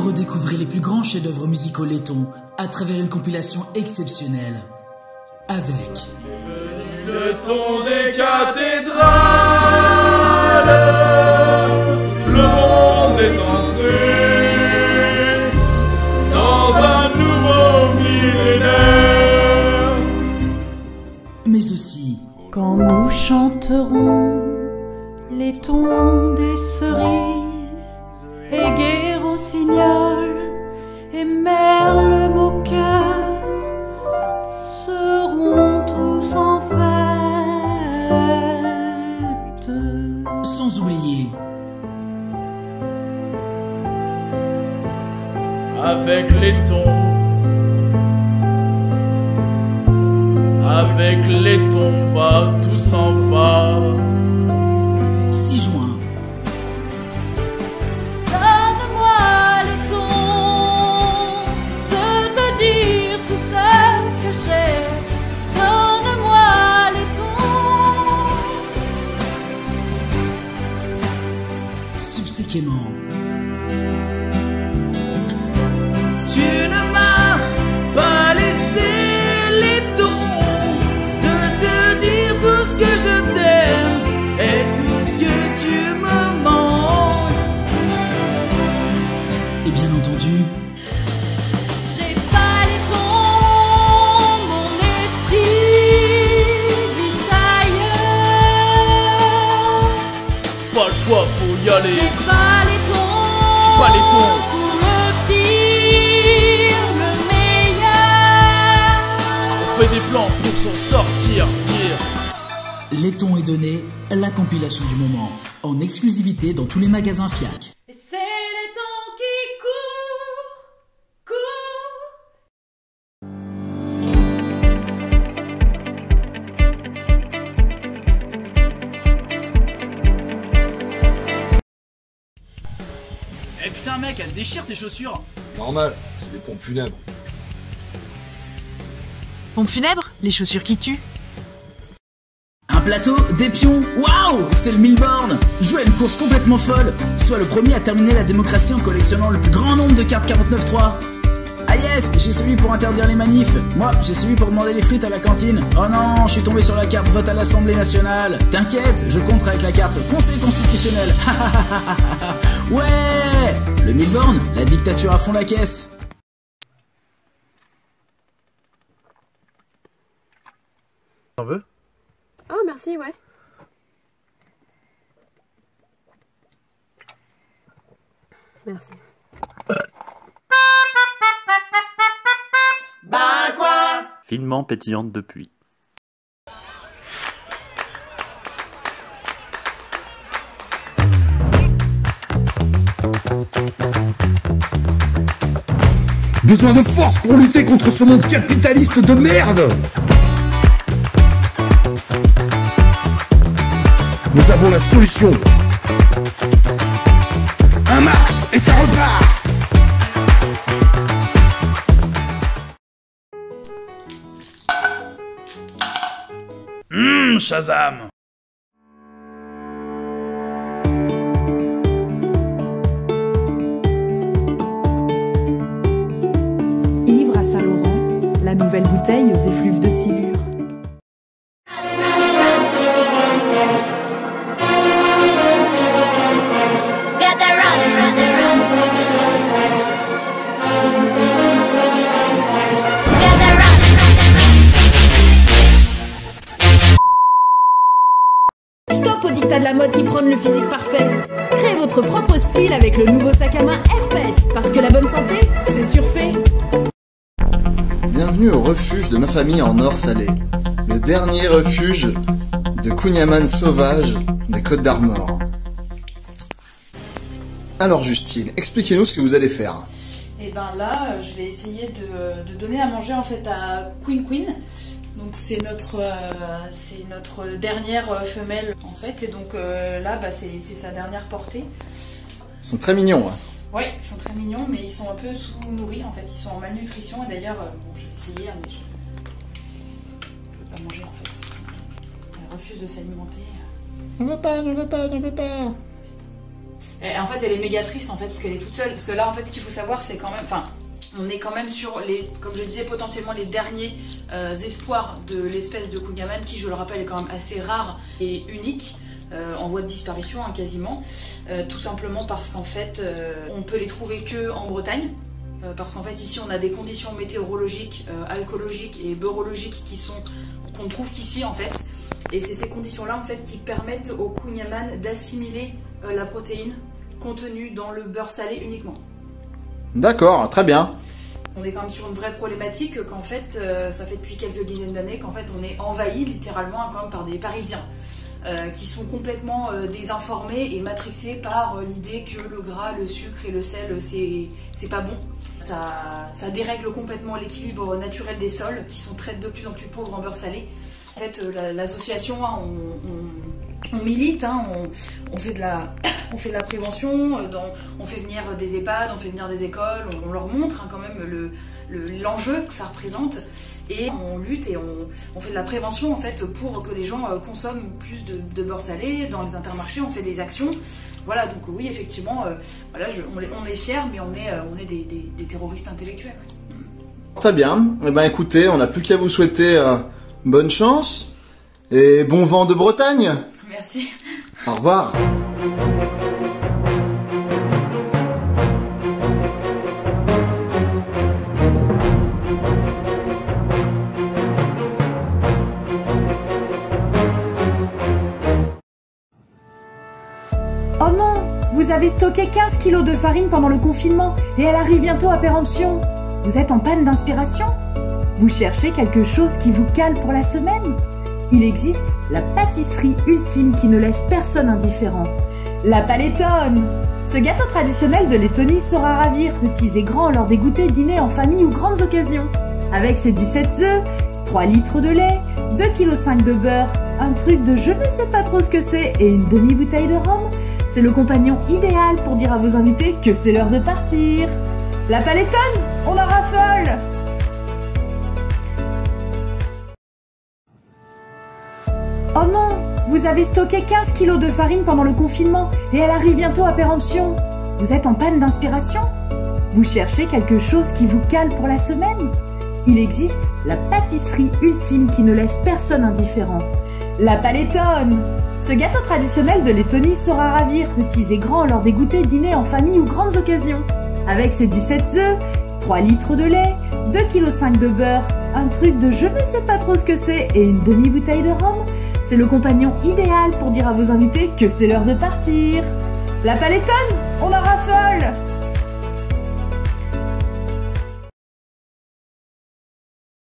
Redécouvrez les plus grands chefs-d'œuvre musicaux lettons à travers une compilation exceptionnelle. Avec le ton des cathédrales, le monde est entré dans un nouveau millénaire. Mais aussi quand nous chanterons les tons des cerises et gai rossignol et merle moqueur seront tous en fête. sans oublier Avec les tons va, tout s'en va. 6 juin. Donne-moi le ton de te dire tout ce que j'ai. Donne-moi le ton. Subséquemment, Tu ne m'as pas laissé les tons de te dire tout ce que je t'aime et tout ce que tu me manques. et bien entendu, J'ai pas les tons, mon esprit glisse ailleurs. Pas le choix, faut y aller. J'ai pas les tons, J'ai pas les tons. pour le pire, le meilleur. On fait des plans pour s'en sortir. Yeah. Letton est donné, la compilation du moment, en exclusivité dans tous les magasins FIAC. Et c'est les tons qui courent. Eh putain mec, elle déchire tes chaussures. Normal, c'est des pompes funèbres. Pompes funèbres, les chaussures qui tuent. Un plateau, des pions, waouh, c'est le Milborn. Jouez à une course complètement folle, soit le premier à terminer la démocratie en collectionnant le plus grand nombre de cartes 49.3. Ah yes, j'ai celui pour interdire les manifs. Moi, j'ai celui pour demander les frites à la cantine. Oh non, je suis tombé sur la carte vote à l'Assemblée nationale. T'inquiète, je compterai avec la carte Conseil constitutionnel. Ouais, le Milborn, la dictature à fond la caisse. T'en veux? Oh, merci, ouais. Merci. Finement pétillante depuis. Besoin de force pour lutter contre ce monde capitaliste de merde. Nous avons la solution. Un Marx et ça repart. Shazam. Ivre à Saint-Laurent, la nouvelle bouteille aux effluves de silure. Stop au dictat de la mode qui prône le physique parfait. Créez votre propre style avec le nouveau sac à main Herpès, parce que la bonne santé, c'est surfait. Bienvenue au refuge de ma famille en or salé. Le dernier refuge de Kunyaman sauvage des Côtes d'Armor. Alors Justine, expliquez-nous ce que vous allez faire. Et ben là, je vais essayer de donner à manger en fait à Queen. Donc c'est notre dernière femelle en fait, et donc là bah, c'est sa dernière portée. Ils sont très mignons. Hein. Oui, ils sont très mignons, mais ils sont un peu sous-nourris en fait, ils sont en malnutrition, et d'ailleurs, bon, je vais essayer, mais je peux pas manger en fait. Elle refuse de s'alimenter. Ne veux pas. Et en fait, elle est méga triste en fait parce qu'elle est toute seule. Parce que là, en fait, ce qu'il faut savoir, c'est quand même, enfin, on est quand même sur les, comme je disais, potentiellement les derniers espoirs de l'espèce de Kunyaman, qui, je le rappelle, est quand même assez rare et unique, en voie de disparition, hein, quasiment. Tout simplement parce qu'en fait, on peut les trouver que en Bretagne. Parce qu'en fait, ici, on a des conditions météorologiques, alcoolologiques et beurologiques qu'on ne trouve qu'ici, en fait. Et c'est ces conditions-là, en fait, qui permettent au Kunyaman d'assimiler la protéine contenue dans le beurre salé uniquement. D'accord, très bien. On est quand même sur une vraie problématique qu'en fait, ça fait depuis quelques dizaines d'années qu'en fait, on est envahi littéralement quand même par des Parisiens qui sont complètement désinformés et matrixés par l'idée que le gras, le sucre et le sel, c'est pas bon. Ça dérègle complètement l'équilibre naturel des sols qui sont de plus en plus pauvres en beurre salé. En fait, l'association, hein, on milite, hein, on fait de la prévention, on fait venir des EHPAD, on fait venir des écoles, on leur montre hein, quand même l'enjeu que ça représente, et on lutte et on fait de la prévention en fait pour que les gens consomment plus de beurre salé. Dans les intermarchés, on fait des actions. Voilà, donc oui, effectivement, voilà, on est fiers, mais on est des terroristes intellectuels. Très bien. Eh ben écoutez, on n'a plus qu'à vous souhaiter bonne chance et bon vent de Bretagne. Merci. Au revoir. Oh non, vous avez stocké 15 kilos de farine pendant le confinement et elle arrive bientôt à péremption. Vous êtes en panne d'inspiration? Vous cherchez quelque chose qui vous cale pour la semaine? Il existe la pâtisserie ultime qui ne laisse personne indifférent. La Paletone! Ce gâteau traditionnel de Lettonie saura ravir petits et grands lors des goûters, dîners en famille ou grandes occasions. Avec ses 17 œufs, 3 litres de lait, 2,5 kg de beurre, un truc de je ne sais pas trop ce que c'est et une demi-bouteille de rhum, c'est le compagnon idéal pour dire à vos invités que c'est l'heure de partir. La Paletone, on en raffole! Oh non, vous avez stocké 15 kilos de farine pendant le confinement et elle arrive bientôt à péremption. Vous êtes en panne d'inspiration? Vous cherchez quelque chose qui vous cale pour la semaine? Il existe la pâtisserie ultime qui ne laisse personne indifférent. La Paletone! Ce gâteau traditionnel de Lettonie saura ravir petits et grands lors des goûters, dîners en famille ou grandes occasions. Avec ses 17 œufs, 3 litres de lait, 2,5 kg de beurre, un truc de je ne sais pas trop ce que c'est et une demi-bouteille de rhum, c'est le compagnon idéal pour dire à vos invités que c'est l'heure de partir. La Paletone, on en raffole!